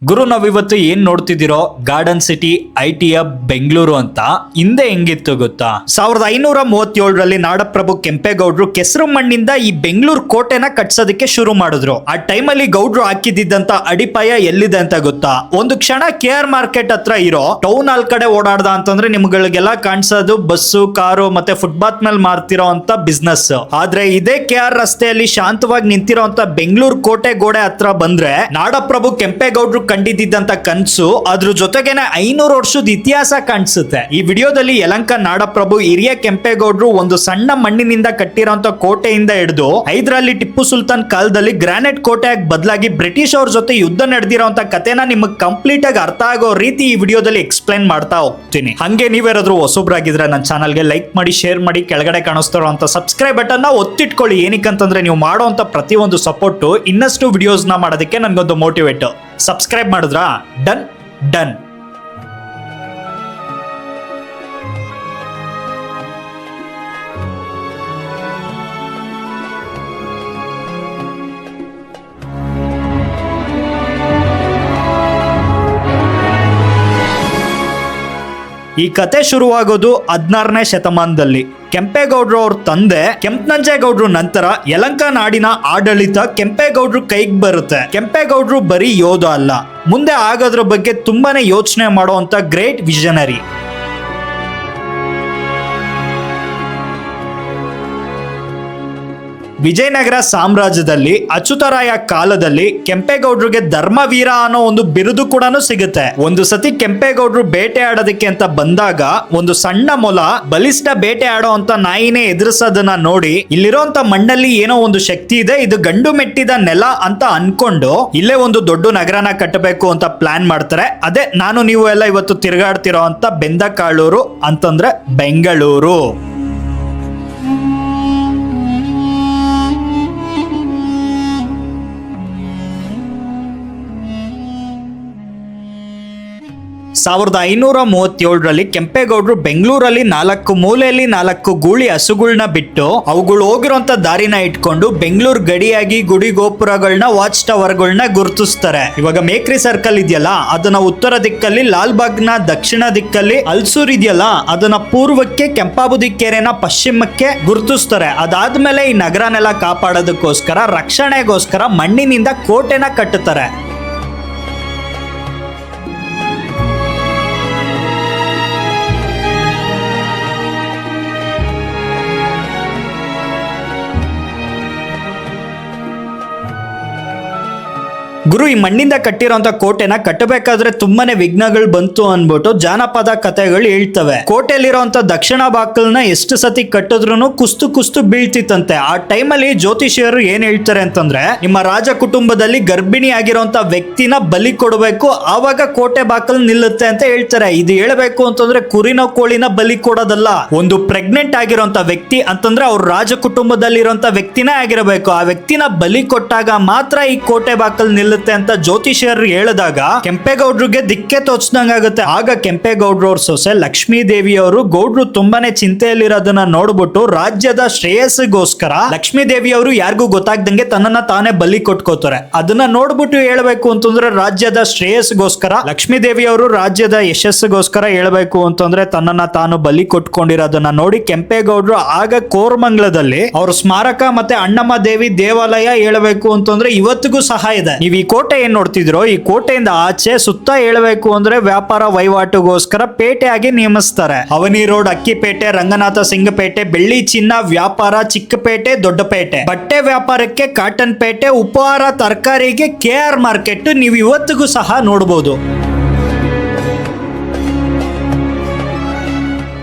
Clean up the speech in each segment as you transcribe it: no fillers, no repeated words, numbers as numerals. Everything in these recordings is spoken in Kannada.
ಗುರು, ನಾವಿವತ್ತು ಏನ್ ನೋಡ್ತಿದ್ದೀರೋ garden city IT hub Bengaluru ಅಂತ ಹಿಂದೆ ಹೆಂಗಿತ್ತು ಗೊತ್ತಾ? 1537ರಲ್ಲಿ ನಾಡಪ್ರಭು ಕೆಂಪೇಗೌಡರು ಕೆಸರು ಮಣ್ಣಿಂದ ಈ ಬೆಂಗಳೂರು ಕೋಟೆನ ಕಟ್ಸೋದಕ್ಕೆ ಶುರು ಮಾಡಿದ್ರು. ಆ ಟೈಮಲ್ಲಿ ಗೌಡ್ರು ಹಾಕಿದ್ದಂತ ಅಡಿಪಾಯ ಎಲ್ಲಿದೆ ಅಂತ ಗೊತ್ತಾ? ಒಂದು ಕ್ಷಣ KR ಮಾರ್ಕೆಟ್ ಹತ್ರ ಇರೋ ಟೌನ್ ಹಾಲ್ ಕಡೆ ಓಡಾಡ್ದ ಅಂತಂದ್ರೆ ನಿಮ್ಗಳಿಗೆಲ್ಲ ಕಾಣಿಸೋದು ಬಸ್ಸು, ಕಾರು ಮತ್ತೆ ಫುಟ್ಪಾತ್ ಮೇಲೆ ಮಾರ್ತಿರೋ ಅಂತ ಬಿಸ್ನೆಸ್. ಆದ್ರೆ ಇದೇ KR ರಸ್ತೆಯಲ್ಲಿ ಶಾಂತವಾಗಿ ನಿಂತಿರೋ ಅಂತ ಬೆಂಗಳೂರು ಕೋಟೆ ಗೋಡೆ ಹತ್ರ ಬಂದ್ರೆ ನಾಡಪ್ರಭು ಕೆಂಪೇಗೌಡರು ಕಂಡಿದ್ದಂತ ಕನ್ಸು ಅದ್ರ ಜೊತೆಗೇನೆ 500 ವರ್ಷದ ಇತಿಹಾಸ ಕಾಣಿಸುತ್ತೆ. ಈ ವಿಡಿಯೋದಲ್ಲಿ ಯಲಹಂಕ ನಾಡಪ್ರಭು ಹಿರಿಯ ಕೆಂಪೇಗೌಡರು ಒಂದು ಸಣ್ಣ ಮಣ್ಣಿನಿಂದ ಕಟ್ಟಿರೋಂತ ಕೋಟೆಯಿಂದ ಹಿಡಿದು ಹೈದರಾಲಿ ಟಿಪ್ಪು ಸುಲ್ತಾನ್ ಕಾಲದಲ್ಲಿ ಗ್ರಾನೈಟ್ ಕೋಟೆಯಾಗಿ ಬದಲಾಗಿ ಬ್ರಿಟಿಷ್ ಅವ್ರ ಜೊತೆ ಯುದ್ಧ ನಡೆದಿರೋಂತ ಕಥೆನ ನಿಮಗೆ ಕಂಪ್ಲೀಟ್ ಆಗಿ ಅರ್ಥ ಆಗೋ ರೀತಿ ಈ ವಿಡಿಯೋದಲ್ಲಿ ಎಕ್ಸ್ಪ್ಲೈನ್ ಮಾಡ್ತಾ ಹೋಗ್ತೀನಿ. ಹಂಗೆ ನೀವೇನಾದ್ರೂ ಹೊಸಬ್ರಾಗಿದ್ರೆ ನನ್ನ ಚಾನಲ್ಗೆ ಲೈಕ್ ಮಾಡಿ, ಶೇರ್ ಮಾಡಿ, ಕೆಳಗಡೆ ಕಾಣಿಸ್ತಾರೋ ಅಂತ ಸಬ್ಸ್ಕ್ರೈಬ್ ಬಟನ್ ನ ಒತ್ತಿಟ್ಕೊಳ್ಳಿ. ಏನಕ್ಕಂತಂದ್ರೆ ನೀವು ಮಾಡೋಂತ ಪ್ರತಿಯೊಂದು ಸಪೋರ್ಟ್ ಇನ್ನಷ್ಟು ವಿಡಿಯೋಸ್ ನ ಮಾಡೋದಕ್ಕೆ ನನ್ಗೊಂದು ಮೋಟಿವೇಟ್. ಸಬ್ಸ್ಕ್ರೈಬ್ ಮಾಡಿದ್ರಾ? ಡನ್. ಈ ಕತೆ ಶುರುವಾಗೋದು 16ನೇ ಶತಮಾನದಲ್ಲಿ. ಕೆಂಪೇಗೌಡರು ಅವ್ರ ತಂದೆ ಕೆಂಪನಂಜೇಗೌಡರು ನಂತರ ಯಲಹಂಕ ನಾಡಿನ ಆಡಳಿತ ಕೆಂಪೇಗೌಡರು ಕೈಗೆ ಬರುತ್ತೆ. ಕೆಂಪೇಗೌಡರು ಬರೀ ಯೋಧ ಅಲ್ಲ, ಮುಂದೆ ಆಗೋದ್ರ ಬಗ್ಗೆ ತುಂಬಾನೇ ಯೋಚನೆ ಮಾಡುವಂತ ಗ್ರೇಟ್ ವಿಷನರಿ. ವಿಜಯನಗರ ಸಾಮ್ರಾಜ್ಯದಲ್ಲಿ ಅಚ್ಯುತರಾಯ ಕಾಲದಲ್ಲಿ ಕೆಂಪೇಗೌಡರಿಗೆ ಧರ್ಮವೀರ ಅನ್ನೋ ಒಂದು ಬಿರುದು ಕೂಡ ಸಿಗುತ್ತೆ. ಒಂದು ಸತಿ ಕೆಂಪೇಗೌಡರು ಬೇಟೆ ಆಡೋದಕ್ಕೆ ಅಂತ ಬಂದಾಗ ಒಂದು ಸಣ್ಣ ಮೊಲ ಬಲಿಷ್ಠ ಬೇಟೆ ಆಡೋ ಅಂತ ನಾಯಿನೇ ಎದುರಿಸೋದನ್ನ ನೋಡಿ ಇಲ್ಲಿರೋಂತ ಮಣ್ಣಲ್ಲಿ ಏನೋ ಒಂದು ಶಕ್ತಿ ಇದೆ, ಇದು ಗಂಡು ಮೆಟ್ಟಿದ ನೆಲ ಅಂತ ಅನ್ಕೊಂಡು ಇಲ್ಲೇ ಒಂದು ದೊಡ್ಡ ನಗರನ ಕಟ್ಟಬೇಕು ಅಂತ ಪ್ಲಾನ್ ಮಾಡ್ತಾರೆ. ಅದೇ ನಾನು ನೀವು ಎಲ್ಲ ಇವತ್ತು ತಿರುಗಾಡ್ತಿರೋ ಅಂತ ಬೆಂದಕಾಳೂರು ಅಂತಂದ್ರೆ ಬೆಂಗಳೂರು. ಸಾವಿರದ 537ರಲ್ಲಿ ಕೆಂಪೇಗೌಡರು ಬೆಂಗಳೂರಲ್ಲಿ 4 ಮೂಲೆಯಲ್ಲಿ 4 ಗೂಳಿ ಹಸುಗಳನ್ನ ಬಿಟ್ಟು ಅವುಗಳು ಹೋಗಿರೋಂತ ದಾರಿನ ಇಟ್ಕೊಂಡು ಬೆಂಗಳೂರು ಗಡಿಯಾಗಿ ಗುಡಿ ಗೋಪುರಗಳನ್ನ, ವಾಚ್ ಟವರ್ಗಳನ್ನ ಗುರುತಿಸ್ತಾರೆ. ಇವಾಗ ಮೇಕ್ರಿ ಸರ್ಕಲ್ ಇದೆಯಲ್ಲ ಅದನ್ನ ಉತ್ತರ ದಿಕ್ಕಲ್ಲಿ, ಲಾಲ್ ಬಾಗ್ನ ದಕ್ಷಿಣ ದಿಕ್ಕಲ್ಲಿ, ಅಲ್ಸೂರ್ ಇದೆಯಲ್ಲ ಅದನ್ನ ಪೂರ್ವಕ್ಕೆ, ಕೆಂಪಾಬುದಿ ಕೆರೆನ ಪಶ್ಚಿಮಕ್ಕೆ ಗುರುತಿಸ್ತಾರೆ. ಅದಾದ್ಮೇಲೆ ಈ ನಗರನೆಲ್ಲ ಕಾಪಾಡೋದಕ್ಕೋಸ್ಕರ, ರಕ್ಷಣೆಗೋಸ್ಕರ ಮಣ್ಣಿನಿಂದ ಕೋಟೆನ ಕಟ್ಟುತ್ತಾರೆ. ಗುರು, ಈ ಮಣ್ಣಿಂದ ಕಟ್ಟಿರೋಂತ ಕೋಟೆನ ಕಟ್ಟಬೇಕಾದ್ರೆ ತುಂಬಾನೇ ವಿಘ್ನಗಳು ಬಂತು ಅನ್ಬಿಟ್ಟು ಜಾನಪದ ಕಥೆಗಳು ಹೇಳ್ತವೆ. ಕೋಟೆಯಲ್ಲಿರೋಂತ ದಕ್ಷಿಣ ಬಾಕಲ್ನ ಎಷ್ಟು ಸತಿ ಕಟ್ಟಿದ್ರು ಕುಸ್ತು ಬೀಳ್ತಿತ್ತಂತೆ. ಆ ಟೈಮಲ್ಲಿ ಜ್ಯೋತಿಷಿಯರು ಏನ್ ಹೇಳ್ತಾರೆ ಅಂತಂದ್ರೆ, ನಿಮ್ಮ ರಾಜ ಕುಟುಂಬದಲ್ಲಿ ಗರ್ಭಿಣಿ ಆಗಿರೋಂತ ವ್ಯಕ್ತಿನ ಬಲಿ ಕೊಡಬೇಕು, ಆವಾಗ ಕೋಟೆ ಬಾಕಲ್ ನಿಲ್ಲುತ್ತೆ ಅಂತ ಹೇಳ್ತಾರೆ. ಇದು ಹೇಳ್ಬೇಕು ಅಂತಂದ್ರೆ ಕುರಿನ ಕೋಳಿನ ಬಲಿ ಕೊಡೋದಲ್ಲ, ಒಂದು ಪ್ರೆಗ್ನೆಂಟ್ ಆಗಿರೋಂತ ವ್ಯಕ್ತಿ ಅಂತಂದ್ರೆ ಅವ್ರ ರಾಜ ಕುಟುಂಬದಲ್ಲಿರೋಂತ ವ್ಯಕ್ತಿನೇ ಆಗಿರಬೇಕು. ಆ ವ್ಯಕ್ತಿನ ಬಲಿ ಕೊಟ್ಟಾಗ ಮಾತ್ರ ಈ ಕೋಟೆ ಬಾಕಲ್ ನಿಲ್ಲುತ್ತೆ ಅಂತ ಜ್ಯೋತಿಷಿಯರು ಹೇಳಿದಾಗ ಕೆಂಪೇಗೌಡರಿಗೆ ದಿಕ್ಕೆ ತೋಚ್ದಂಗಾಗುತ್ತೆ. ಆಗ ಕೆಂಪೇಗೌಡರು ಅವ್ರ ಸೊಸೆ ಲಕ್ಷ್ಮೀ ದೇವಿ ಅವರು ಗೌಡ್ರು ತುಂಬಾನೇ ಚಿಂತೆಯಲ್ಲಿರೋದನ್ನ ನೋಡ್ಬಿಟ್ಟು ರಾಜ್ಯದ ಶ್ರೇಯಸ್ಸಿಗೋಸ್ಕರ ಲಕ್ಷ್ಮೀ ದೇವಿ ಅವರು ಯಾರಿಗೂ ಗೊತ್ತಾಗ್ದಂಗೆ ತನ್ನನ್ನ ತಾನೇ ಬಲಿ ಕೊಟ್ಕೋತಾರೆ. ಅದನ್ನ ನೋಡ್ಬಿಟ್ಟು ಹೇಳ್ಬೇಕು ಅಂತಂದ್ರೆ ರಾಜ್ಯದ ಶ್ರೇಯಸ್ಸಿಗೋಸ್ಕರ ಲಕ್ಷ್ಮೀ ದೇವಿ ಅವರು ರಾಜ್ಯದ ಯಶಸ್ಸಿಗೋಸ್ಕರ ಹೇಳ್ಬೇಕು ಅಂತಂದ್ರೆ ತನ್ನನ್ನ ತಾನು ಬಲಿ ಕೊಟ್ಕೊಂಡಿರೋದನ್ನ ನೋಡಿ ಕೆಂಪೇಗೌಡರು ಆಗ ಕೋರಮಂಗಲದಲ್ಲಿ ಅವ್ರ ಸ್ಮಾರಕ ಮತ್ತೆ ಅಣ್ಣಮ್ಮ ದೇವಿ ದೇವಾಲಯ ಹೇಳ್ಬೇಕು ಅಂತಂದ್ರೆ ಇವತ್ತಿಗೂ ಸಹ ಇದೆ. ನೀವು ಈ ಕೋಟೆ ಏನ್ ನೋಡ್ತಿದ್ರೋ ಈ ಕೋಟೆಯಿಂದ ಆಚೆ ಸುತ್ತ ಹೇಳ್ಬೇಕು ಅಂದ್ರೆ ವ್ಯಾಪಾರ ವಹಿವಾಟುಗೋಸ್ಕರ ಪೇಟೆಯಾಗಿ ನೇಮಿಸ್ತಾರೆ. ಅವನಿ ರೋಡ್, ಅಕ್ಕಿಪೇಟೆ, ರಂಗನಾಥ ಸಿಂಗಪೇಟೆ, ಬೆಳ್ಳಿ ಚಿನ್ನ ವ್ಯಾಪಾರ ಚಿಕ್ಕಪೇಟೆ, ದೊಡ್ಡಪೇಟೆ, ಬಟ್ಟೆ ವ್ಯಾಪಾರಕ್ಕೆ ಕಾಟನ್ ಪೇಟೆ, ಉಪಹಾರ ತರಕಾರಿಗೆ KR ಮಾರ್ಕೆಟ್ ನೀವು ಇವತ್ತಿಗೂ ಸಹ ನೋಡಬಹುದು.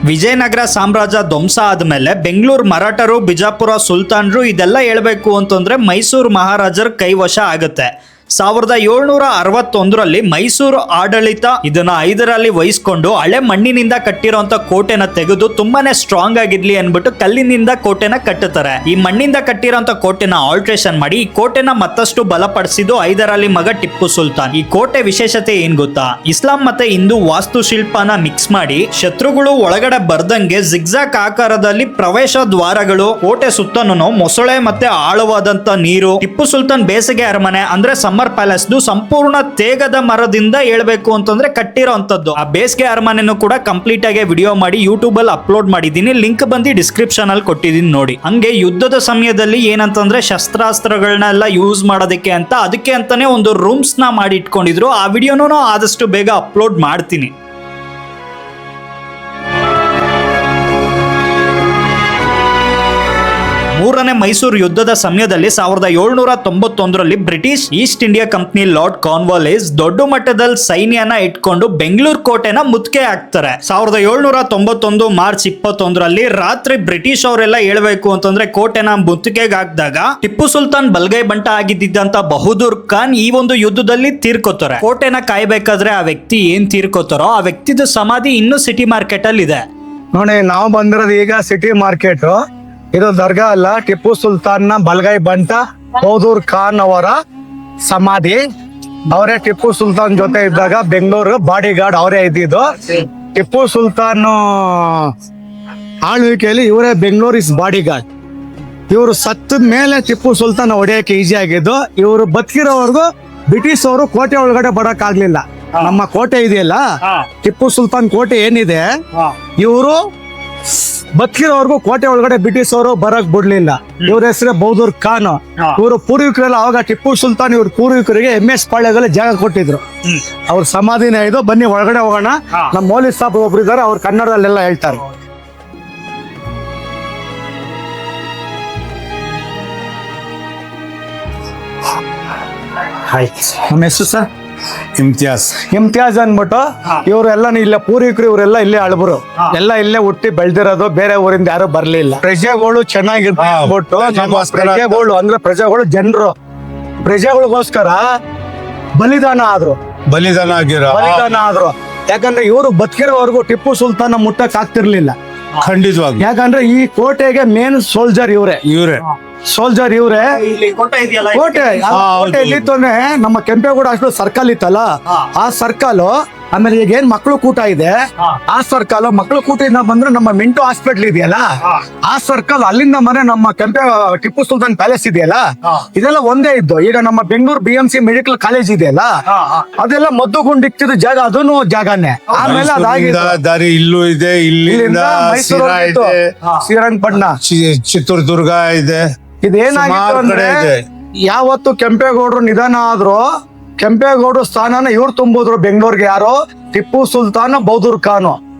ವಿಜಯನಗರ ಸಾಮ್ರಾಜ್ಯ ಧ್ವಂಸ ಆದ್ಮೇಲೆ ಬೆಂಗಳೂರು ಮರಾಠರು, ಬಿಜಾಪುರ ಸುಲ್ತಾನರು ಇದೆಲ್ಲ ಹೇಳ್ಬೇಕು ಅಂತಂದ್ರೆ ಮೈಸೂರು ಮಹಾರಾಜರ ಕೈವಶ ಆಗುತ್ತೆ. 1761ರಲ್ಲಿ ಮೈಸೂರು ಆಡಳಿತ ಇದನ್ನ ಹೈದರಾಲಿ ವಹಿಸ್ಕೊಂಡು ಹಳೆ ಮಣ್ಣಿನಿಂದ ಕಟ್ಟಿರೋಂತ ಕೋಟೆನ ತೆಗೆದು ತುಂಬಾನೇ ಸ್ಟ್ರಾಂಗ್ ಆಗಿರ್ಲಿ ಅನ್ಬಿಟ್ಟು ಕಲ್ಲಿನಿಂದ ಕೋಟೆನ ಕಟ್ಟುತ್ತಾರೆ. ಈ ಮಣ್ಣಿಂದ ಕಟ್ಟಿರೋಂತ ಕೋಟೆನ ಆಲ್ಟ್ರೇಷನ್ ಮಾಡಿ ಈ ಕೋಟೆನ ಮತ್ತಷ್ಟು ಬಲಪಡಿಸಿದ್ದು ಹೈದರಾಲಿ ಮಗ ಟಿಪ್ಪು ಸುಲ್ತಾನ್. ಈ ಕೋಟೆ ವಿಶೇಷತೆ ಏನ್ ಗೊತ್ತಾ? ಇಸ್ಲಾಂ ಮತ್ತೆ ಹಿಂದೂ ವಾಸ್ತುಶಿಲ್ಪನ ಮಿಕ್ಸ್ ಮಾಡಿ ಶತ್ರುಗಳು ಒಳಗಡೆ ಬರ್ದಂಗೆ ಜಿಗ್ಜಾಕ್ ಆಕಾರದಲ್ಲಿ ಪ್ರವೇಶ ದ್ವಾರಗಳು, ಕೋಟೆ ಸುತ್ತನೂ ಮೊಸಳೆ ಮತ್ತೆ ಆಳವಾದಂತ ನೀರು. ಟಿಪ್ಪು ಸುಲ್ತಾನ್ ಬೇಸಿಗೆ ಅರಮನೆ ಅಂದ್ರೆ ಸಮ್ಮರ್ ಪ್ಯಾಲೇಸ್ ಸಂಪೂರ್ಣ ತೇಗದ ಮರದಿಂದ ಹೇಳ್ಬೇಕು ಅಂತಂದ್ರೆ ಕಟ್ಟಿರೋಂಥದ್ದು. ಆ ಬೇಸಿಗೆ ಅರಮನೆನೂ ಕೂಡ ಕಂಪ್ಲೀಟ್ ಆಗಿ ವಿಡಿಯೋ ಮಾಡಿ ಯೂಟ್ಯೂಬ್ ಅಲ್ಲಿ ಅಪ್ಲೋಡ್ ಮಾಡಿದೀನಿ, ಲಿಂಕ್ ಬಂದು ಡಿಸ್ಕ್ರಿಪ್ಷನ್ ಅಲ್ಲಿ ಕೊಟ್ಟಿದ್ದೀನಿ ನೋಡಿ. ಹಂಗೆ ಯುದ್ಧದ ಸಮಯದಲ್ಲಿ ಏನಂತಂದ್ರೆ ಶಸ್ತ್ರಾಸ್ತ್ರಗಳನ್ನೆಲ್ಲ ಯೂಸ್ ಮಾಡೋದಕ್ಕೆ ಅಂತ ಅದಕ್ಕೆ ಅಂತಾನೆ ಒಂದು ರೂಮ್ಸ್ ನ ಮಾಡಿ ಇಟ್ಕೊಂಡಿದ್ರು. ಆ ವಿಡಿಯೋನು ಆದಷ್ಟು ಬೇಗ ಅಪ್ಲೋಡ್ ಮಾಡ್ತೀನಿ. ಮೂರನೇ ಮೈಸೂರು ಯುದ್ಧದ ಸಮಯದಲ್ಲಿ 1791ರಲ್ಲಿ British East India Company Lord Cornwallis ದೊಡ್ಡ ಮಟ್ಟದಲ್ಲಿ ಸೈನ್ಯನ ಇಟ್ಕೊಂಡು ಬೆಂಗಳೂರು ಕೋಟೆನ ಮುತ್ತಿಗೆ ಹಾಕ್ತಾರೆ. 1791 ಮಾರ್ಚ್ 21ರಲ್ಲಿ ರಾತ್ರಿ ಬ್ರಿಟಿಷ್ ಅವರೆಲ್ಲ ಹೇಳ್ಬೇಕು ಅಂತಂದ್ರೆ ಕೋಟೆನ ಮುತ್ತಿಗೆಗೆ ಹಾಕಿದಾಗ ಟಿಪ್ಪು ಸುಲ್ತಾನ್ ಬಲ್ಗೈ ಬಂಟ ಆಗಿದ್ದಂತ ಬಹದ್ದೂರ್ ಖಾನ್ ಈ ಒಂದು ಯುದ್ಧದಲ್ಲಿ ತೀರ್ಕೋತಾರೆ. ಕೋಟೆನ ಕಾಯ್ಬೇಕಾದ್ರೆ ಆ ವ್ಯಕ್ತಿ ಏನ್ ತೀರ್ಕೋತಾರೋ ಆ ವ್ಯಕ್ತಿದ ಸಮಾಧಿ ಇನ್ನೂ ಸಿಟಿ ಮಾರ್ಕೆಟ್ ಅಲ್ಲಿ ಇದೆ ನೋಡಿ. ನಾವು ಬಂದಿರೋದು ಈಗ ಸಿಟಿ ಮಾರ್ಕೆಟ್. ಇದು ದರ್ಗಾ ಅಲ್ಲ, ಟಿಪ್ಪು ಸುಲ್ತಾನ್ ನ ಬಲ್ಗೈ ಬಂಟ ಬಹದ್ದೂರ್ ಖಾನ್ ಅವರ ಸಮಾಧಿ. ಅವರೇ ಟಿಪ್ಪು ಸುಲ್ತಾನ್ ಜೊತೆ ಇದ್ದಾಗ ಬೆಂಗಳೂರು ಬಾಡಿ ಗಾರ್ಡ್ ಅವರೇ ಇದ್ದಿದ್ದು. ಟಿಪ್ಪು ಸುಲ್ತಾನ್ ಆಳ್ವಿಕೆಯಲ್ಲಿ ಇವರೇ ಬೆಂಗಳೂರು ಇಸ್ ಬಾಡಿ ಗಾರ್ಡ್. ಇವರು ಸತ್ತ ಮೇಲೆ ಟಿಪ್ಪು ಸುಲ್ತಾನ್ ಹೊಡೆಯಕ್ಕೆ ಈಸಿ ಆಗಿದ್ದು. ಇವರು ಬದುಕಿರೋವರೆಗೂ ಬ್ರಿಟಿಷ್ ಅವರು ಕೋಟೆ ಒಳಗಡೆ ಬರಕ್ ಆಗ್ಲಿಲ್ಲ. ನಮ್ಮ ಕೋಟೆ ಇದೆಯಲ್ಲ, ಟಿಪ್ಪು ಸುಲ್ತಾನ್ ಕೋಟೆ ಏನಿದೆ, ಇವರು ಬದುಕಿರೋವರೆಗೂ ಕೋಟೆ ಒಳಗಡೆ ಬ್ರಿಟಿಷ್ ಅವರು ಬರಕ್ ಬಿಡ್ಲಿಲ್ಲ. ಇವ್ರ ಹೆಸರೇ ಬಹದ್ದೂರ್ ಖಾನ್. ಇವರು ಪೂರ್ವಿಕರೆಲ್ಲ ಅವಾಗ ಟಿಪ್ಪು ಸುಲ್ತಾನ್ ಇವ್ರ ಪೂರ್ವಿಕರಿಗೆ MS ಪಾಳ್ಯದಲ್ಲಿ ಜಾಗ ಕೊಟ್ಟಿದ್ರು. ಅವ್ರ ಸಮಾಧಿನ ಇದು. ಬನ್ನಿ ಒಳಗಡೆ ಹೋಗೋಣ. ನಮ್ಮ ಮೌಲ್ವಿ ಸಾಬ್ ಒಬ್ರು ಇದಾರೆ, ಅವ್ರು ಕನ್ನಡದಲ್ಲೆಲ್ಲ ಹೇಳ್ತಾರೆ. ನಮ್ಮ ಹೆಸರು ಸರ್ ಇಮ್ತಿಯಾಜ್ ಅಂದ್ಬಿಟ್ಟು. ಇವರೆಲ್ಲ ಇಲ್ಲೇ ಪೂರ್ವಿಕರು, ಇವರೆಲ್ಲ ಇಲ್ಲೇ ಅಳಬರು, ಎಲ್ಲ ಇಲ್ಲೇ ಹುಟ್ಟಿ ಬೆಳೆದಿರೋದು, ಬೇರೆ ಊರಿಂದ ಯಾರು ಬರ್ಲಿಲ್ಲ. ಪ್ರಜೆಗಳು ಚೆನ್ನಾಗಿರ್ಬಿಟ್ಟು ಪ್ರಜೆಗಳು ಅಂದ್ರೆ ಪ್ರಜೆಗಳು ಜನರು ಪ್ರಜೆಗಳಿಗೋಸ್ಕರ ಬಲಿದಾನ ಆದ್ರು. ಯಾಕಂದ್ರೆ ಇವರು ಬದುಕಿರೋವರೆಗೂ ಟಿಪ್ಪು ಸುಲ್ತಾನ ಮುಟ್ಟಕ್ ಆಗ್ತಿರ್ಲಿಲ್ಲ ಖಂಡಿತವಾಗಿ. ಯಾಕಂದ್ರೆ ಈ ಕೋಟೆಗೆ ಮೇನ್ ಸೋಲ್ಜರ್ ಇವರೇ. ಕೋಟೆ ಎಲ್ಲಿತ್ತು ಅಂದ್ರೆ ನಮ್ಮ ಕೆಂಪೇಗೌಡ ಅಷ್ಟು ಸರ್ಕಲ್ ಇತ್ತಲ್ಲ, ಆ ಸರ್ಕಲ್. ಆಮೇಲೆ ಈಗ ಏನ್ ಮಕ್ಳು ಕೂಟ ಇದೆ, ಆ ಸರ್ಕಲ್. ಮಕ್ಳು ಕೂಟದಿಂದ ಬಂದ್ರೆ ನಮ್ಮ ಮಿಂಟು ಹಾಸ್ಪಿಟಲ್ ಇದೆಯಲ್ಲ, ಆ ಸರ್ಕಲ್. ಅಲ್ಲಿಂದ ಮನೆ ನಮ್ಮ ಟಿಪ್ಪು ಸುಲ್ತಾನ್ ಪ್ಯಾಲೇಸ್ ಇದೆಯಲ್ಲ, ಇದೆಲ್ಲ ಒಂದೇ ಇದ್ದು. ಈಗ ನಮ್ಮ ಬೆಂಗಳೂರು BMC ಮೆಡಿಕಲ್ ಕಾಲೇಜ್ ಇದೆಯಲ್ಲ, ಅದೆಲ್ಲ ಮದ್ದುಗುಂಡಿಕ್ತಿದ ಜಾಗ, ಅದನ್ನು ಜಾಗನೇ. ಆಮೇಲೆ ದಾರಿ ಇಲ್ಲೂ ಇದೆ, ಇಲ್ಲಿಂದ ಮೈಸೂರು, ಶ್ರೀರಂಗಪಟ್ಟಣ, ಚಿತ್ರದುರ್ಗ ಇದೆ. ಇದೇನಾಗಿತ್ತು ಅಂದ್ರೆ ಯಾವತ್ತು ಕೆಂಪೇಗೌಡರು ನಿಧನ ಆದ್ರು, ಕೆಂಪೇಗೌಡರು ಸ್ಥಾನನ ಇವ್ರು ತುಂಬಿದ್ರು ಬೆಂಗಳೂರಿಗೆ. ಯಾರು? ಟಿಪ್ಪು ಸುಲ್ತಾನ್ ಬಹದ್ದೂರ್ ಖಾನ್.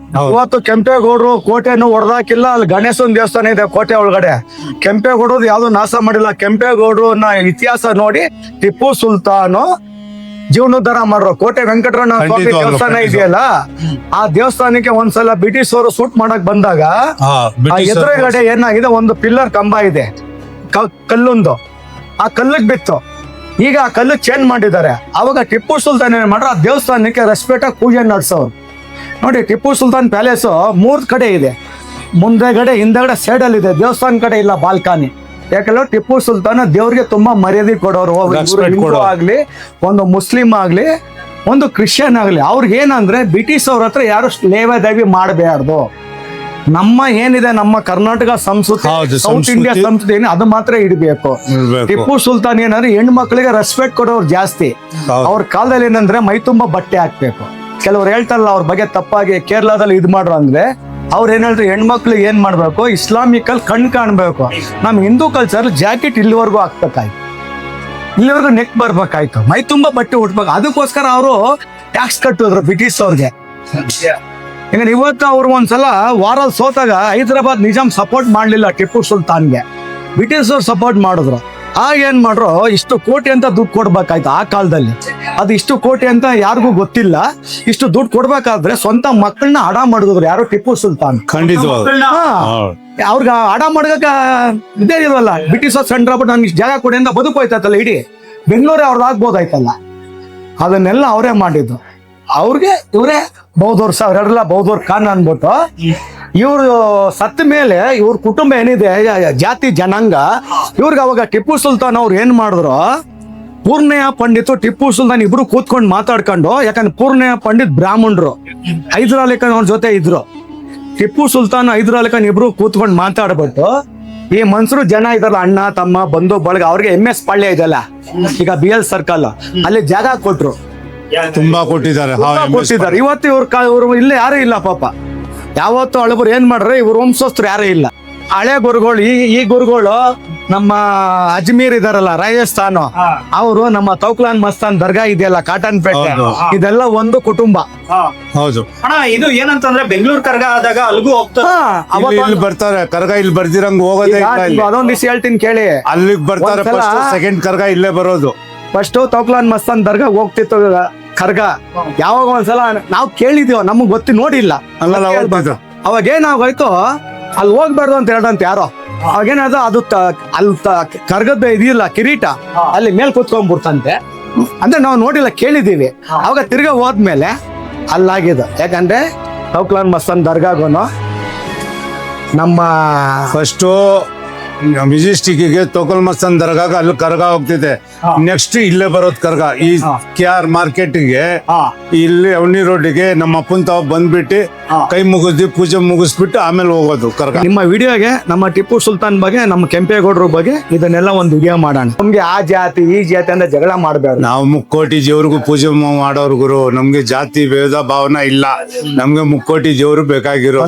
ಇವತ್ತು ಕೆಂಪೇಗೌಡರು ಕೋಟೆಯನ್ನು ಹೊಡೆದಾಕಿಲ್ಲ. ಅಲ್ಲಿ ಗಣೇಶನ್ ದೇವಸ್ಥಾನ ಇದೆ ಕೋಟೆ ಒಳಗಡೆ. ಕೆಂಪೇಗೌಡರು ಯಾವ್ದು ನಾಶ ಮಾಡಿಲ್ಲ. ಕೆಂಪೇಗೌಡರನ್ನ ಇತಿಹಾಸ ನೋಡಿ ಟಿಪ್ಪು ಸುಲ್ತಾನ್ ಜೀವನೋದ್ಧಾರ ಮಾಡ್ರು. ಕೋಟೆ ವೆಂಕಟರಮಣ ಸ್ವಾಮಿ ದೇವಸ್ಥಾನ ಇದೆಯಲ್ಲ, ಆ ದೇವಸ್ಥಾನಕ್ಕೆ ಒಂದ್ಸಲ ಬ್ರಿಟಿಷ್ ಅವರು ಶೂಟ್ ಮಾಡಕ್ ಬಂದಾಗ ಆ ಎದುರುಗಡೆ ಏನಾಗಿದೆ, ಒಂದು ಪಿಲ್ಲರ್ ಕಂಬ ಇದೆ ಕಲ್ಲೊಂದು, ಆ ಕಲ್ಲಿಗೆ ಬಿತ್ತು. ಈಗ ಆ ಕಲ್ಲು ಚೇಂಜ್ ಮಾಡಿದ್ದಾರೆ. ಅವಾಗ ಟಿಪ್ಪು ಸುಲ್ತಾನ್ ಏನ್ ಮಾಡ್ರು, ಆ ದೇವಸ್ಥಾನಕ್ಕೆ ರೆಸ್ಪೆಕ್ಟ್ ಆಗಿ ಪೂಜೆ ನಡೆಸೋರು. ನೋಡಿ, ಟಿಪ್ಪು ಸುಲ್ತಾನ್ ಪ್ಯಾಲೇಸ್ 3 ಕಡೆ ಇದೆ. ಮುಂದೆಗಡೆ, ಹಿಂದೆಗಡೆ, ಸೈಡಲ್ಲಿ ಇದೆ. ದೇವಸ್ಥಾನ ಕಡೆ ಇಲ್ಲ ಬಾಲ್ಕನಿ. ಯಾಕಂದ್ರೆ ಟಿಪ್ಪು ಸುಲ್ತಾನ್ ದೇವ್ರಿಗೆ ತುಂಬಾ ಮರ್ಯಾದೆ ಕೊಡೋರು. ಹಿಂದೂ ಆಗ್ಲಿ, ಒಂದು ಮುಸ್ಲಿಂ ಆಗ್ಲಿ, ಒಂದು ಕ್ರಿಶ್ಚಿಯನ್ ಆಗ್ಲಿ, ಅವ್ರಿಗೆ ಏನಂದ್ರೆ ಬ್ರಿಟಿಷ್ ಅವ್ರ ಹತ್ರ ಯಾರು ಲೇವಾದೇವಿ ಮಾಡಬಾರ್ದು. ನಮ್ಮ ಏನಿದೆ, ನಮ್ಮ ಕರ್ನಾಟಕ ಸಂಸ್ಕೃತಿ, ಸೌತ್ ಇಂಡಿಯಾ ಸಂಸ್ಕೃತಿ ಅದು ಮಾತ್ರ ಇಡಬೇಕು. ಟಿಪ್ಪು ಸುಲ್ತಾನ್ ಏನಂದ್ರೆ ಹೆಣ್ಮಕ್ಳಿಗೆ ರೆಸ್ಪೆಕ್ಟ್ ಕೊಡೋರು ಜಾಸ್ತಿ. ಅವ್ರ ಕಾಲದಲ್ಲಿ ಏನಂದ್ರೆ ಮೈ ತುಂಬಾ ಬಟ್ಟೆ ಹಾಕ್ಬೇಕು. ಕೆಲವ್ರು ಹೇಳ್ತಾರಲ್ಲ ಅವ್ರ ಬಗ್ಗೆ ತಪ್ಪಾಗಿ, ಕೇರಳದಲ್ಲಿ ಇದ್ ಮಾಡ್ರು ಅಂದ್ರೆ, ಅವ್ರ ಏನ್ ಹೇಳ್ತಾರೆ, ಹೆಣ್ಮಕ್ಳಿಗೆ ಏನ್ ಮಾಡ್ಬೇಕು, ಇಸ್ಲಾಮಿಕಲ್ ಕಣ್ ಕಾಣ್ಬೇಕು. ನಮ್ ಹಿಂದೂ ಕಲ್ಚರ್ ಜಾಕೆಟ್ ಇಲ್ಲಿವರೆಗೂ ಹಾಕ್ಬೇಕಾಯ್ತು, ಇಲ್ಲಿವರೆಗೂ ನೆಕ್ ಬರ್ಬೇಕಾಯ್ತು, ಮೈ ತುಂಬಾ ಬಟ್ಟೆ ಉಟ್ಬೇಕು. ಅದಕ್ಕೋಸ್ಕರ ಅವರು ಟ್ಯಾಕ್ಸ್ ಕಟ್ಟಿದ್ರು ಬ್ರಿಟಿಷ್ ಅವ್ರಿಗೆ. ಈಗ ಇವತ್ತು ಅವ್ರು ಒಂದ್ಸಲ ವಾರಲ್ಲಿ ಸೋತಾಗ ಹೈದರಾಬಾದ್ ನಿಜಾಮ್ ಸಪೋರ್ಟ್ ಮಾಡ್ಲಿಲ್ಲ ಟಿಪ್ಪು ಸುಲ್ತಾನ್ಗೆ, ಬ್ರಿಟಿಷ್ ಅವ್ರು ಸಪೋರ್ಟ್ ಮಾಡಿದ್ರು. ಆಗ ಏನ್ ಮಾಡ್ರು, ಇಷ್ಟು ಕೋಟಿ ಅಂತ ದುಡ್ಡು ಕೊಡ್ಬೇಕಾಯ್ತು ಆ ಕಾಲದಲ್ಲಿ. ಅದು ಇಷ್ಟು ಕೋಟಿ ಅಂತ ಯಾರಿಗೂ ಗೊತ್ತಿಲ್ಲ. ಇಷ್ಟು ದುಡ್ಡು ಕೊಡ್ಬೇಕಾದ್ರೆ ಸ್ವಂತ ಮಕ್ಕಳನ್ನ ಹಡ ಮಾಡಿದ್ರು. ಯಾರು? ಟಿಪ್ಪು ಸುಲ್ತಾನ್. ಅವ್ರಿಗೆ ಹಡ ಮಾಡ್ಕ ಇದೇ ಇಲ್ವಲ್ಲ, ಬ್ರಿಟಿಷ್ ಸೆಂಟ್ರ್ ಆಗ್ಬಿಟ್ಟು ನನ್ಗೆ ಜಾಗ ಕೊಡಿ ಅಂತ ಬದುಕೋಯ್ತಲ್ಲ, ಇಡೀ ಬೆಂಗಳೂರೇ ಅವ್ರದ್ದು ಆಗ್ಬೋದಾಯ್ತಲ್ಲ. ಅದನ್ನೆಲ್ಲ ಅವರೇ ಮಾಡಿದ್ದು. ಅವ್ರಿಗೆ ಇವರೇ ಬಹದ್ದೂರ್ ಅವರೆಲ್ಲ ಬಹದ್ದೂರ್ ಖಾನ್ ಅನ್ಬಿಟ್ಟು. ಇವ್ರು ಸತ್ತ ಮೇಲೆ ಇವ್ರ ಕುಟುಂಬ ಏನಿದೆ, ಜಾತಿ ಜನಾಂಗ, ಇವ್ರಿಗೆ ಅವಾಗ ಟಿಪ್ಪು ಸುಲ್ತಾನ್ ಅವ್ರು ಏನ್ ಮಾಡಿದ್ರು, ಪೂರ್ಣಯ್ಯ ಪಂಡಿತ್ ಟಿಪ್ಪು ಸುಲ್ತಾನ್ ಇಬ್ರು ಕೂತ್ಕೊಂಡು ಮಾತಾಡ್ಕೊಂಡು, ಯಾಕಂದ್ರೆ ಪೂರ್ಣಯ್ಯ ಪಂಡಿತ್ ಬ್ರಾಹ್ಮಣರು, ಹೈದರಾಲಿ ಖಾನ್ ಅವ್ರ ಜೊತೆ ಇದ್ರು. ಟಿಪ್ಪು ಸುಲ್ತಾನ್ ಹೈದರಾಲಿ ಖಾನ್ ಇಬ್ರು ಕೂತ್ಕೊಂಡು ಮಾತಾಡ್ಬಿಟ್ಟು ಈ ಮನ್ಸರು ಜನ ಇದಾರಲ್ಲ, ಅಣ್ಣ ತಮ್ಮ ಬಂಧು ಬಳಗ, ಅವ್ರಿಗೆ MS ಪಾಳ್ಯ ಇದೆಲ್ಲ ಈಗ BL ಸರ್ಕಲ್ ಅಲ್ಲಿ ಜಾಗ ಕೊಟ್ರು, ತುಂಬಾ ಕೊಟ್ಟಿದ್ದಾರೆ. ಕೊಟ್ಟಿದ್ದಾರೆ. ಇವತ್ತು ಇವ್ರು ಇಲ್ಲೇ ಯಾರು ಇಲ್ಲ ಪಾಪ. ಯಾವತ್ತು ಹಳಬರು ಏನ್ ಮಾಡ್ರೆ, ಇವ್ರು ವಂಶಸ್ಥರು ಯಾರು ಇಲ್ಲ. ಹಳೆ ಗುರುಗಳು, ಈ ಗುರುಗಳು ನಮ್ಮ ಅಜ್ಮೀರ್ ಇದಾರಲ್ಲ, ರಾಜಸ್ಥಾನ, ಅವರು ನಮ್ಮ ತೌಕ್ಲಾನ್ ಮಸ್ತಾನ್ ದರ್ಗಾ ಇದೆಯಲ್ಲ, ಕಾಟನ್ ಪೇಟೆ, ಹೌದು. ಇದೆಲ್ಲ ಒಂದು ಕುಟುಂಬ. ಹೌದು. ಅಣ್ಣ ಇದು ಏನಂತಂದ್ರೆ ಬೆಂಗಳೂರು ಕರ್ಗ ಆದಾಗ ಅಲ್ಗೂ ಹೋಗ್ತಾರೆ. ಇಲ್ಲಿ ಬರ್ತಾರೆ ಕರ್ಗ, ಇಲ್ಲಿ ಬರ್ದಿರಂಗ್ ಹೋಗೋದೇ ಇಲ್ಲ ಇಲ್ಲಿ. ಅದೊಂದ್ ದಿವಸ ಹೇಳ್ತೀನಿ ಕೇಳಿ. ಅಲ್ಲಿಗೆ ಬರ್ತಾರೆ, ಒಂದ್ಸಲ- ಸೆಕೆಂಡ್ ಕರ್ಗ ಇಲ್ಲೇ ಬರೋದು. ಫಸ್ಟ್ ತೌಕ್ಲಾನ್ ಮಸ್ತಾನ್ ದರ್ಗಾ ಹೋಗ್ತಿತ್ತು ಕರ್ಗ. ಯಾವಾಗ ಒಂದ್ಸಲ ನಾವು ಕೇಳಿದೀವ, ನಮಗ್ ಗೊತ್ತಿ ನೋಡಿಲ್ಲ. ಅಲ್ಲೆಲ್ಲ ಹೋಗ್ತಿದ್ರು. ಅವಾಗ ಏನಾಗೋಯ್ತು, ಅಲ್ಲಿ ಹೋಗ್ಬಾರ್ದು ಅಂತ ಹೇಳಂತ ಯಾರೋ. ಅವಾಗೇನಾದ್ರು ಅದು ಅಲ್ಲಿ ಕರ್ಗದ ಇದಿಲ್ಲ ಕಿರೀಟ, ಅಲ್ಲಿ ಮೇಲ್ ಕೂತ್ಕೊಂಡ್ಬಿಡ್ತಂತೆ. ಅಂದ್ರೆ ನಾವು ನೋಡಿಲ್ಲ, ಕೇಳಿದೀವಿ. ಅವಾಗ ತಿರ್ಗಾ ಹೋದ್ಮೇಲೆ ಅಲ್ಲಾಗಿದೆ. ಯಾಕಂದ್ರೆ ತೌಕ್ಲಾನ್ ಮಸ್ತಾನ್ ದರ್ಗಾಗೋನು ನಮ್ಮ ಫಸ್ಟು ಮೆಜೆಸ್ಟಿಕ್ಗೆ ತೋಕಲ್ ಮಸ್ತಾನ್ ದರ್ಗಾಗ ಅಲ್ಲಿ ಕರ್ಗ ಹೋಗ್ತಿದೆ. ನೆಕ್ಸ್ಟ್ ಇಲ್ಲೇ ಬರೋದು ಕರ್ಗ. ಈ KR ಮಾರ್ಕೆಟ್ಗೆ, ಇಲ್ಲಿ ಅವನಿ ರೋಡ್ಗೆ ನಮ್ಮ ಅಪ್ಪನ್ ತಾವ ಬಂದ್ಬಿಟ್ಟು ಕೈ ಮುಗಿದ್ವಿ, ಪೂಜೆ ಮುಗಿಸ್ಬಿಟ್ಟು ಆಮೇಲೆ ಹೋಗೋದು ಕರ್ಗ. ನಿಮ್ಮ ವಿಡಿಯೋಗೆ ನಮ್ಮ ಟಿಪ್ಪು ಸುಲ್ತಾನ್ ಬಗ್ಗೆ, ನಮ್ಮ ಕೆಂಪೇಗೌಡರ ಬಗ್ಗೆ ಇದನ್ನೆಲ್ಲ ಒಂದು ವಿಡಿಯೋ ಮಾಡೋಣ. ನಮ್ಗೆ ಆ ಜಾತಿ ಈ ಜಾತಿ ಅಂತ ಜಗಳ ಮಾಡಬೇಡ. ನಾವು ಮುಕ್ಕೋಟಿ ದೇವ್ರಿಗೂ ಪೂಜೆ ಮಾಡೋರು ಗುರು. ನಮ್ಗೆ ಜಾತಿ ಭೇದ ಭಾವನ ಇಲ್ಲ. ನಮ್ಗೆ ಮುಕ್ಕೋಟಿ ದೇವ್ರು ಬೇಕಾಗಿರೋದು.